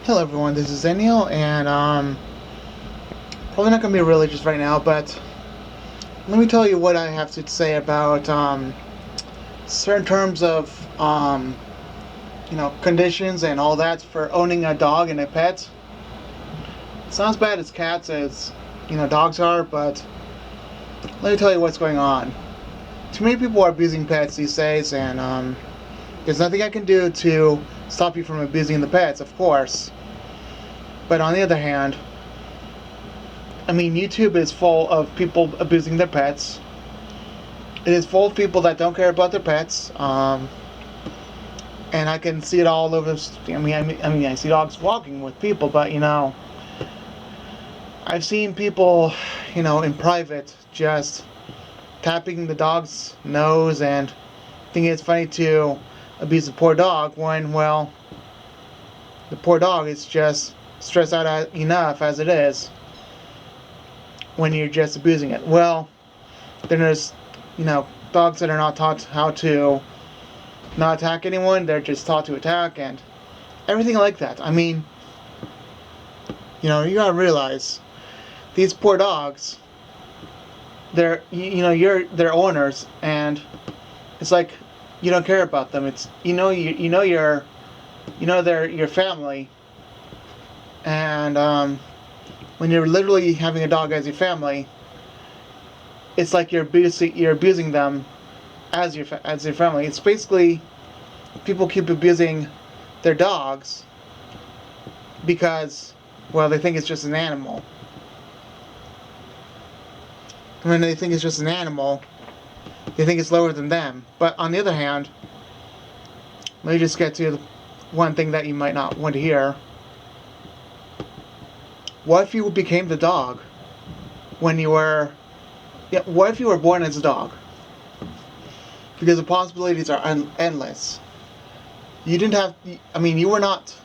Hello everyone, this is Daniel, and probably not gonna be religious right now, but let me tell you what I have to say about certain terms of conditions and all that for owning a dog and a pet. It's not as bad as cats as dogs are, but let me tell you what's going on. Too many people are abusing pets these days, and there's nothing I can do to stop you from abusing the pets, of course. But on the other hand, I mean, YouTube is full of people abusing their pets. It is full of people that don't care about their pets. And I can see it all over. I see dogs walking with people, but I've seen people, in private just tapping the dog's nose and thinking it's funny to abuse the poor dog when, well, the poor dog is just stressed out enough as it is when you're just abusing it. Well, then there's, dogs that are not taught how to not attack anyone. They're just taught to attack and everything like that. I mean, you gotta realize these poor dogs. You're their owners, and it's like you don't care about them. It's they're your family, and when you're literally having a dog as your family, it's like you're abusing them as your family. It's basically people keep abusing their dogs because, well, they think it's just an animal. When they think it's just an animal, they think it's lower than them. But on the other hand, let me just get to one thing that you might not want to hear. What if you became the dog when you were? Yeah, what if you were born as a dog? Because the possibilities are endless. You didn't have. I mean, you were not.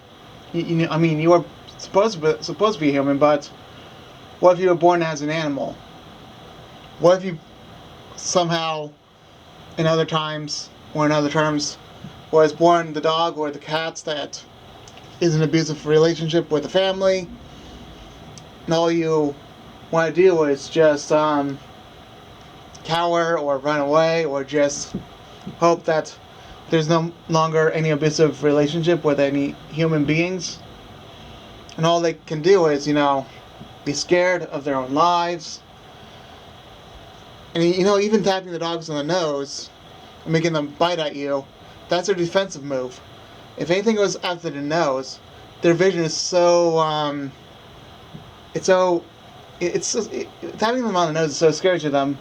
You were supposed to be human, but what if you were born as an animal? What if you somehow, in other times or in other terms, was born the dog or the cat that is an abusive relationship with the family, and all you want to do is just cower or run away or just hope that there's no longer any abusive relationship with any human beings, and all they can do is be scared of their own lives. And even tapping the dogs on the nose and making them bite at you, that's their defensive move. If anything goes after the nose, their vision is so tapping them on the nose is so scary to them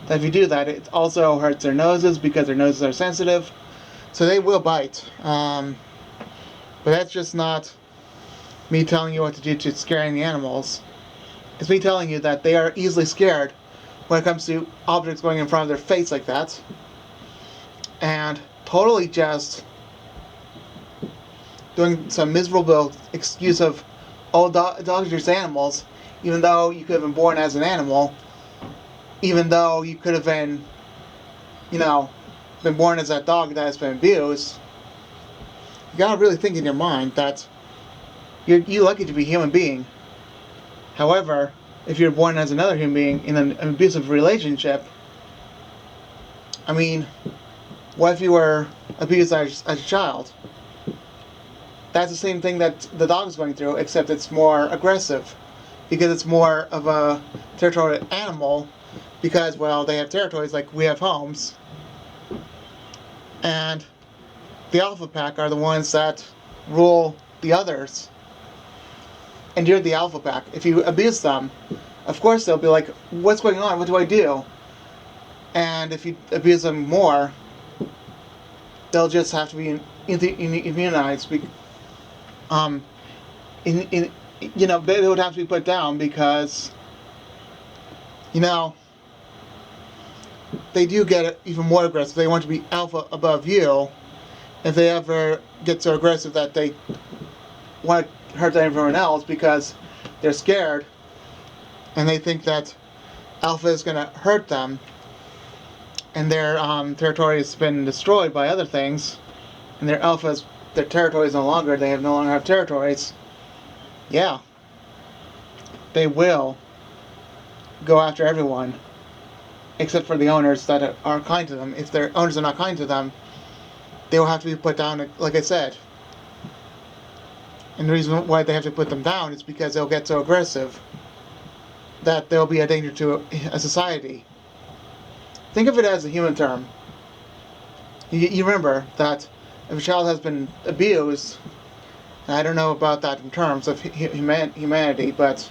that if you do that, it also hurts their noses because their noses are sensitive, so they will bite. But that's just not me telling you what to do to scaring the animals. It's me telling you that they are easily scared when it comes to objects going in front of their face like that, and totally just doing some miserable excuse of, oh, dogs are just animals, even though you could have been born as an animal, even though you could have been, been born as that dog that has been abused. You gotta really think in your mind that you're lucky to be a human being. However, if you're born as another human being in an abusive relationship, I mean, what if you were abused as a child? That's the same thing that the dog is going through, except it's more aggressive. Because it's more of a territorial animal, because, well, they have territories like we have homes. And the alpha pack are the ones that rule the others. And you're the alpha pack. If you abuse them, of course they'll be like, what's going on? What do I do? And if you abuse them more, they'll just have to be immunized. They would have to be put down because, they do get even more aggressive. They want to be alpha above you. If they ever get so aggressive that they want to hurt everyone else because they're scared and they think that alpha is going to hurt them, and their territory has been destroyed by other things, and their territory is no longer. They no longer have territories. yeah, they will go after everyone except for the owners that are kind to them. If their owners are not kind to them, they will have to be put down, like I said. And the reason why they have to put them down is because they'll get so aggressive that they'll be a danger to a society. Think of it as a human term. You remember that if a child has been abused, and I don't know about that in terms of humanity, but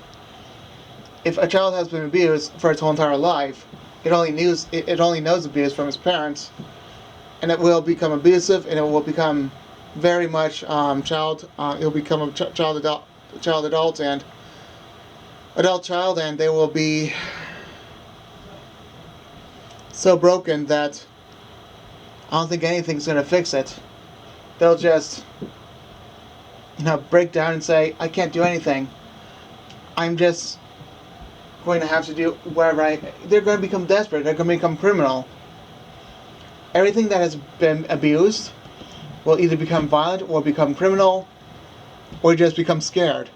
if a child has been abused for its whole entire life, it only knows abuse from its parents, and it will become abusive, and it will become very much it'll become a child adult and adult child, and they will be so broken that I don't think anything's gonna fix it. They'll just, break down and say, I can't do anything. I'm just going to have to do whatever they're going to become desperate. They're going to become criminal. Everything that has been abused will either become violent or become criminal or just become scared.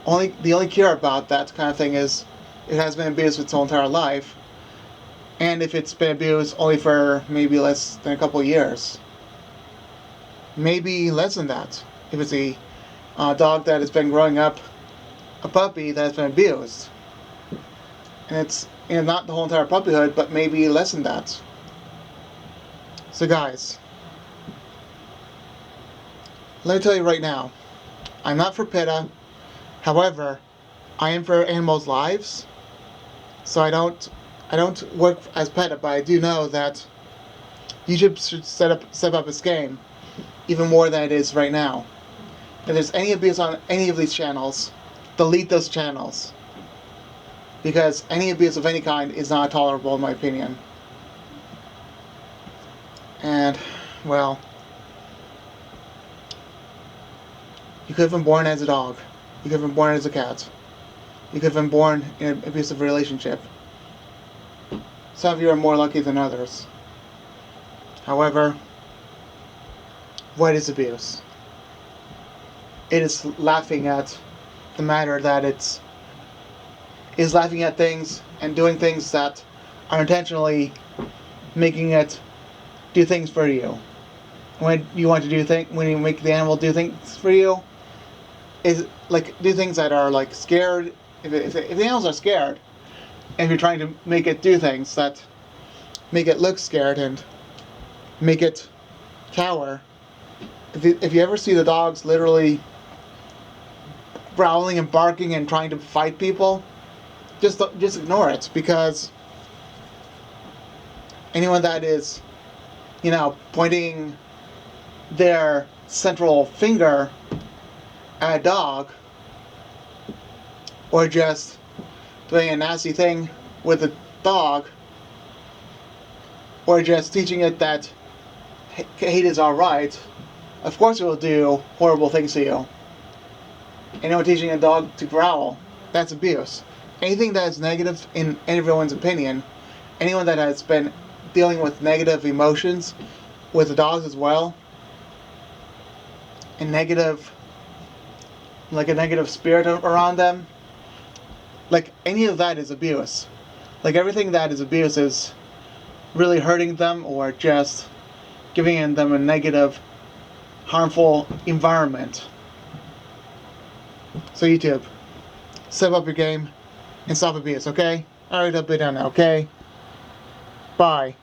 The only cure about that kind of thing is it has been abused its whole entire life, and if it's been abused only for maybe less than a couple of years. Maybe less than that. If it's a dog that has been growing up, a puppy that has been abused. And it's not the whole entire puppyhood, but maybe less than that. So guys, let me tell you right now, I'm not for PETA. However, I am for animals' lives. So I don't work as PETA, but I do know that YouTube should step up its game even more than it is right now. If there's any abuse on any of these channels, delete those channels. Because any abuse of any kind is not tolerable in my opinion. And, well, you could have been born as a dog. You could have been born as a cat. You could have been born in an abusive relationship. Some of you are more lucky than others. However, what is abuse? It is laughing at the matter that is laughing at things and doing things that are intentionally making it do things for you. When you want to when you make the animal do things for you, is like do things that are like scared. If the animals are scared, and if you're trying to make it do things that make it look scared and make it cower. If you ever see the dogs literally growling and barking and trying to fight people, just ignore it, because anyone that is, pointing their central finger at a dog, or just doing a nasty thing with a dog, or just teaching it that hate is alright, of course it will do horrible things to you. Anyone teaching a dog to growl, that's abuse. Anything that is negative in everyone's opinion, anyone that has been dealing with negative emotions with the dogs as well, and a negative spirit around them, like any of that is abuse. Like everything that is abuse is really hurting them or just giving them a negative, harmful environment. So YouTube, step up your game and stop abuse, okay? Alright, I'll be done now, okay? Bye.